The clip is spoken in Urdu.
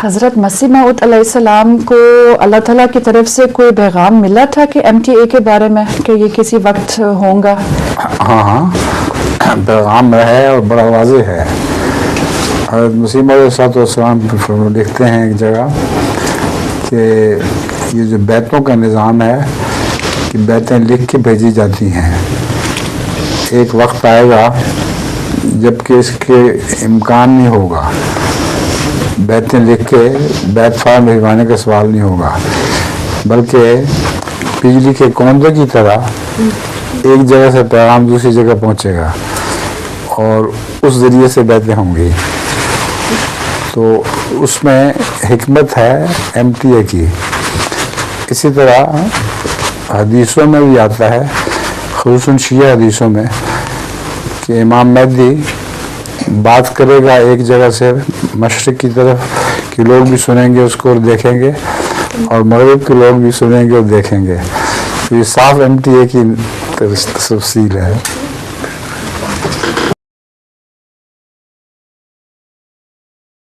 حضرت مسیح موعود علیہ السلام کو اللہ تعالیٰ کی طرف سے کوئی پیغام ملا تھا کہ MTA کے بارے میں کہ یہ کسی وقت ہوں گا؟ ہاں پیغام ہے اور بڑا واضح ہے. حضرت مسیح موعود صلی اللہ علیہ وسلم لکھتے ہیں ایک جگہ کہ یہ جو بیتوں کا نظام ہے کہ بیتیں لکھ کے بھیجی جاتی ہیں. ایک وقت آئے گا جب کہ اس کے امکان نہیں ہوگا، بیتیں لکھ کے بیت فارم بھجوانے کا سوال نہیں ہوگا، بلکہ بجلی کے کوندے کی طرح ایک جگہ سے پیغام دوسری جگہ پہنچے گا اور اس ذریعے سے بیتیں ہوں گی. تو اس میں حکمت ہے MTA کی. اسی طرح حدیثوں میں بھی آتا ہے، خصوصاً شیعہ حدیثوں میں، کہ امام مہدی بات کرے گا ایک جگہ سے مشرق کی طرف کہ لوگ بھی سنیں گے اس کو اور دیکھیں گے، اور مغرب کے لوگ بھی سنیں گے اور دیکھیں گے. تو یہ صاف MTA کی تفصیل ہے.